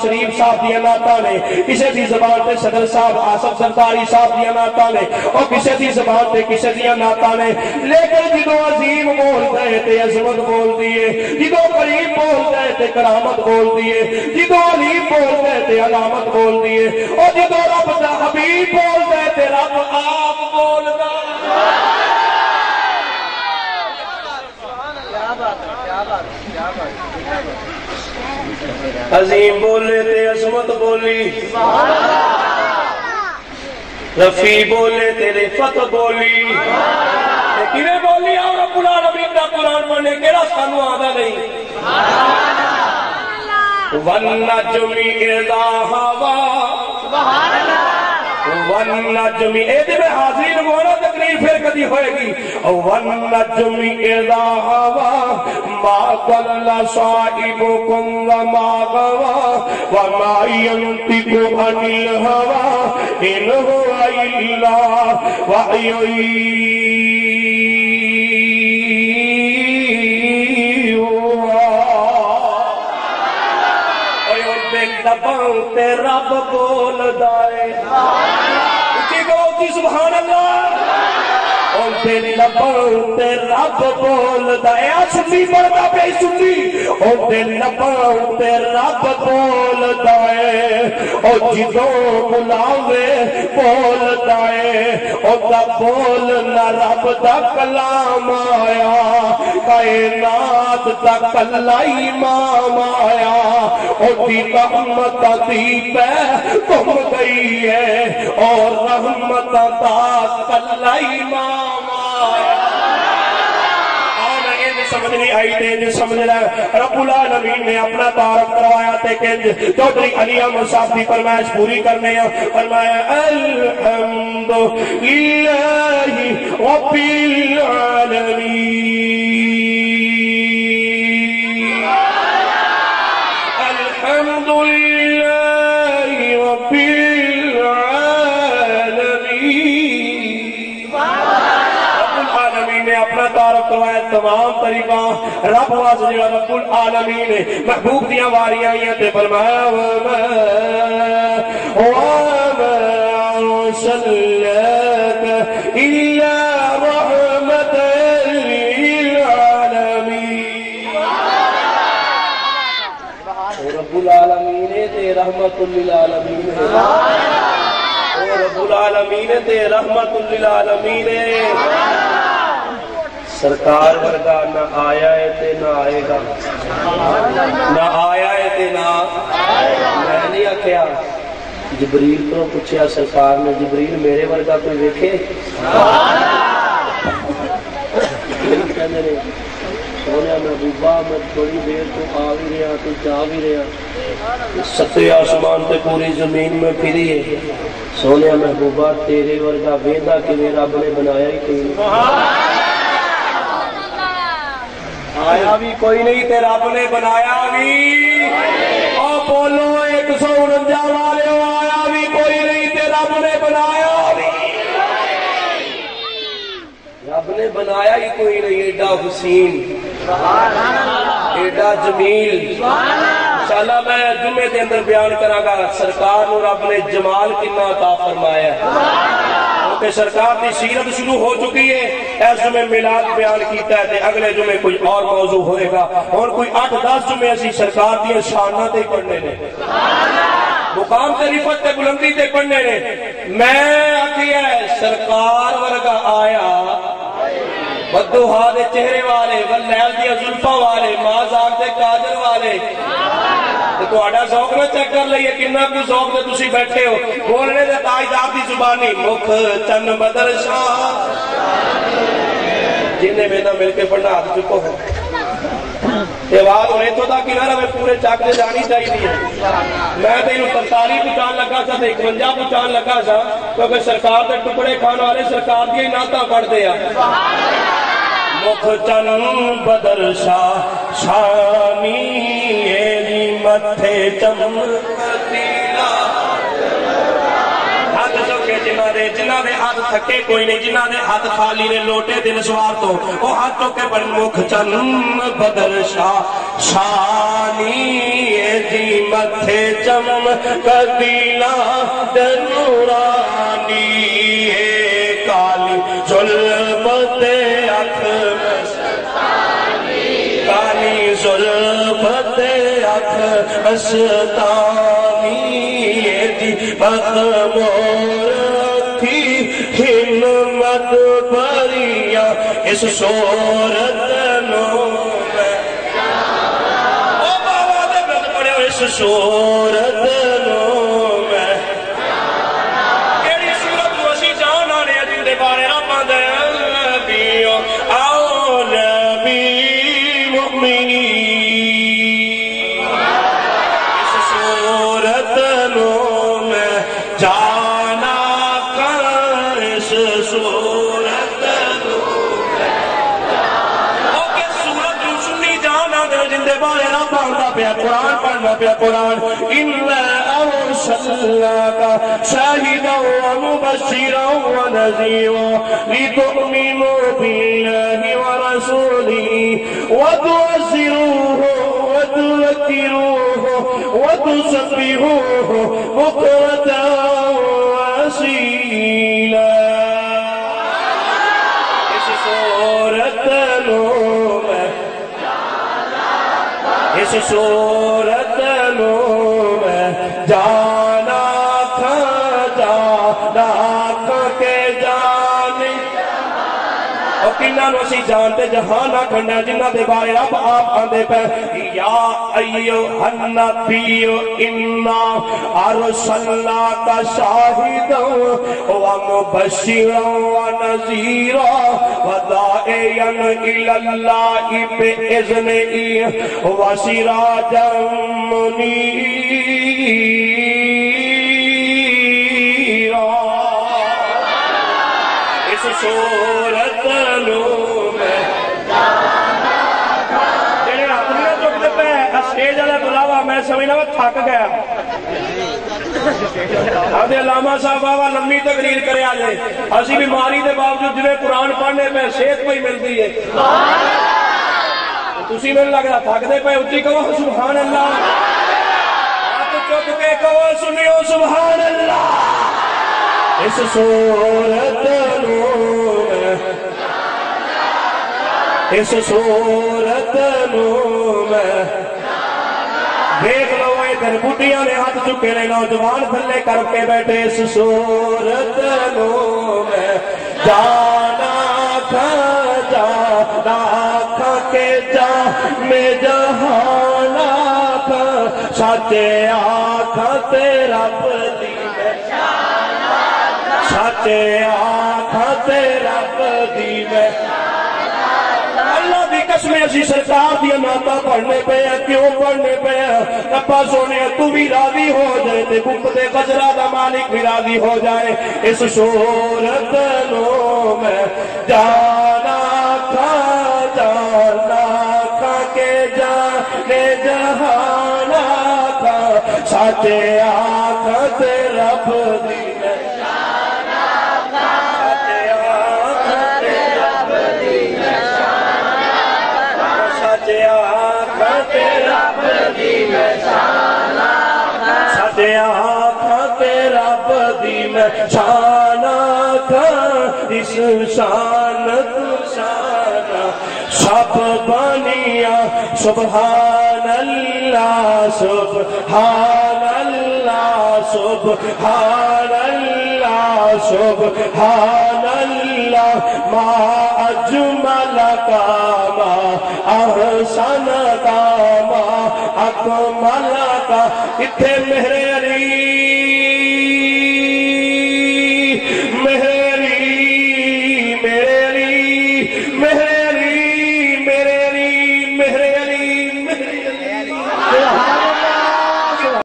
شریف صاحب دیا ناتا نے کسی دی زبان تے صدر صاحب آصف سرکاری صاحب دیا ناتا نے اور کسی دی زبان تے کسی دیا ناتا نے لیکن جدو عظیم بول دے تے عظمت بول دیے جدو قریب بول دے تے کرامت بول دیے جدو علیم بول دے تے علامت بول دیے اور جدو رب دا حبیب بول دے تے رب آپ بول دا عظیم بولے تے عظمت بولی رفیع بولے تے رفت بولی کنے بولی اور رب العالمین دا قرآن پڑھنے کیڑا سانو آدھا نہیں وَالنَّجْمِ إِذَا هَوَىٰ وَالنَّجْمِ اے میں حاضرین مولا تقریر پھر کدی ہوئے گی وَالنَّجْمِ إِذَا هَوَىٰ مَا ضَلَّ صَاحِبُكُمْ وَمَا غَوَىٰ وَمَا يَنطِقُ عَنِ الْهَوَىٰ إِنْ هُوَ إِلَّا وَحْيٌ لباں تے رب بول دائے اچھی کہو اچھی سبحان اللہ اور تے لباں تے رب بول دائے سنی پڑھتا پہ سنی اور تے لباں تے رب بول دائے اور جدوں بلاوے بول دائے اور دا بول نہ رب دا کلام آیا کائنات دا کلا امام آیا اور دی رحمت دی پہ تم گئی ہے اور رحمت دا کلا امام آیا سمجھ نہیں آئی تے سمجھ رہا رب العالمین نے اپنا تعارف کروایا تے کہ چودھری علی احمد صاحب کی فرمائش پوری کرنے ہیں فرمایا الحمد للہ رب العالمین الحمد للہ رب العالمین نے اپنا تعارف کروایا تمام طریقہ رب واسطے جڑا رب العالمین نے محبوب دیاں واریاں آئیاں تے فرمایا وَمَا أَرْسَلْنَاكَ إِلَّا رَحْمَةً لِلْعَالَمِينَ رب العالمین تے رحمت للعالمین رب العالمین تے رحمت للعالمین سرکار ورگا نہ آیا ہے تے نہ آئے گا نہ آیا ہے تے نہ میں نہیں آکھیا جبریل تو پوچھیا سرکار نے جبریل میرے ورگا کوئی دیکھے سونے محبوبہ میں تھوڑی دیر تو آ بھی رہا تو جا بھی رہا ستے آسمان تے پوری زمین میں پھری ہے سونے محبوبہ تیرے ورگا ویدہ کہ میرا رب نے بنایا ہی کوئی آیا بھی کوئی نہیں تے رب نے بنایا بھی اور بولو 149 والے آیا بھی کوئی نہیں تے رب نے بنایا بھی رب نے بنایا ہی کوئی نہیں ایڈا حسین ایڈا جمیل انشاءاللہ میں جمعے دے اندر بیان کرا گا سرکار نو رب نے جمال کنا عطا فرمایا کہ سرکار دی سیرت شروع ہو چکی ہے اس جمعے میلاد بیان کیتا ہے تے اگلے جمعے کوئی اور موضوع ہوئے گا اور کوئی 8-10 جمعے اسی سرکار دی شانہ تے پڑھنے نے مقام تے رفت تے بلندی تے پڑھنے نے میں آکھیا سرکار ورگا آیا بدوہا دے چہرے والے واللیل دیا زلفہ والے مازاق دے کاجر والے تو آڈا ذوق نہ چیک کر لئیے کنہ کو ذوق دے تسی بیٹھے ہو بولنے دے تاجدار دی زبانی مکھ چن بدر شاہ جنہیں میں نہ مل کے پڑھنا آدھ چکو ہے تیواد ہونے تو دا کنارہ میں پورے چاک دے جانی چاہیے میں تے انہوں 43 پچان لگا سا تے 51 پچان لگا سا کیونکہ سرکار دے ٹکڑے کھانا والے سرکار دی ناتا پڑھ دیا مکھ چن بدر شاہ شانی ایلی متھے چمکتی ہاتھ سوکے انہاں دے ہاتھ تھکے کوئی نہیں جنہاں دے ہاتھ خالی نے لوٹے دل سوار تو وہ ہاتھ تو کے بڑھ مکھ چن بدر شاہ شانی جی متھے چم کدیلا دنورانی کالی ظلمت اکھ کالی ظلمت اکھ مستانی جی مخمور تھی ہمت بھریا اس صورت نو میں او بابا دے بلد پڑے اس صورت نو میں کیڑی صورت وسی جان آنے جن دے بارے راباں دے نبیوں آؤ نبی مؤمنی اس صورت نو میں جانا کر اس صورت نو میں او کہ صورت جو سنی جانا دے جن دے بارے راباں دا پیا قرآن پڑھنا پیا قرآن إِنَّا أَرْسَلْنَاكَ شَاهِدًا وَمُبَشِّرًا وَنَذِيرًا لِتُؤْمِنُوا بِاللَّهِ وَرَسُولِهِ وَتُعَزِّرُوهُ وَتُذَكِّرُوهُ وَتُسَبِّحُوهُ بُكْرَةً وَأَصِيلًا اس صورت نو میں اس صورت نو میں جانا کھا کے جانے اور کنہ نو اسی جانتے جہانا کھنڈا جنہ دے بارے رب آپ آندے پہ یا ایوہ النبی انا ارسلناک شاہدا ومبشرا ونذیرا وداعیا الاللہ بإذنہ وسراجا منیرا اس صورت نو میں جنہیں اپنی چکتے پہ اسٹیج والا بلاوا میں سمجھنا وہ تھک گیا اب علامہ صاحب بابا لمبی تقریر کرے آجے اسی بیماری دے باوجود جویں قرآن پڑھنے میں صحت پہ ملتی ہے تسی میں لگ رہا تھک دے پہ اچھی کہو سبحان اللہ ہاتھ چک کے کہو سنیو سبحان اللہ اس صورت نو میں اس صورت نو میں دیکھ لو ادھر بڈیاں نے ہاتھ چکے نے نوجوان تھلے کر کے بیٹھے اس صورت نو میں جانا کھا کے جا میں جہانا کھا سچے آکھا تیرا پتی میں سچے آکھا تیرا پتی میں اللہ دی قسمیں اسی سرکار دی نعتاں پڑھنے پہ ہیں کیوں پڑھنے پہ ہیں ربا سونے تو بھی راضی ہو جائے تے بک تے گجرا دا مالک بھی راضی ہو جائے اس صورت نو میں جانا کھا کے جانے جہانا کھا سچے آکھا تیرا پتی میں شانا کا اس شان تو شانا سب بنیا سبحان اللہ سبحان اللہ سبحان اللہ سبحان اللہ ما اجمل کا ما احسن کا ما اکمل کا اتھے میرے علی میرے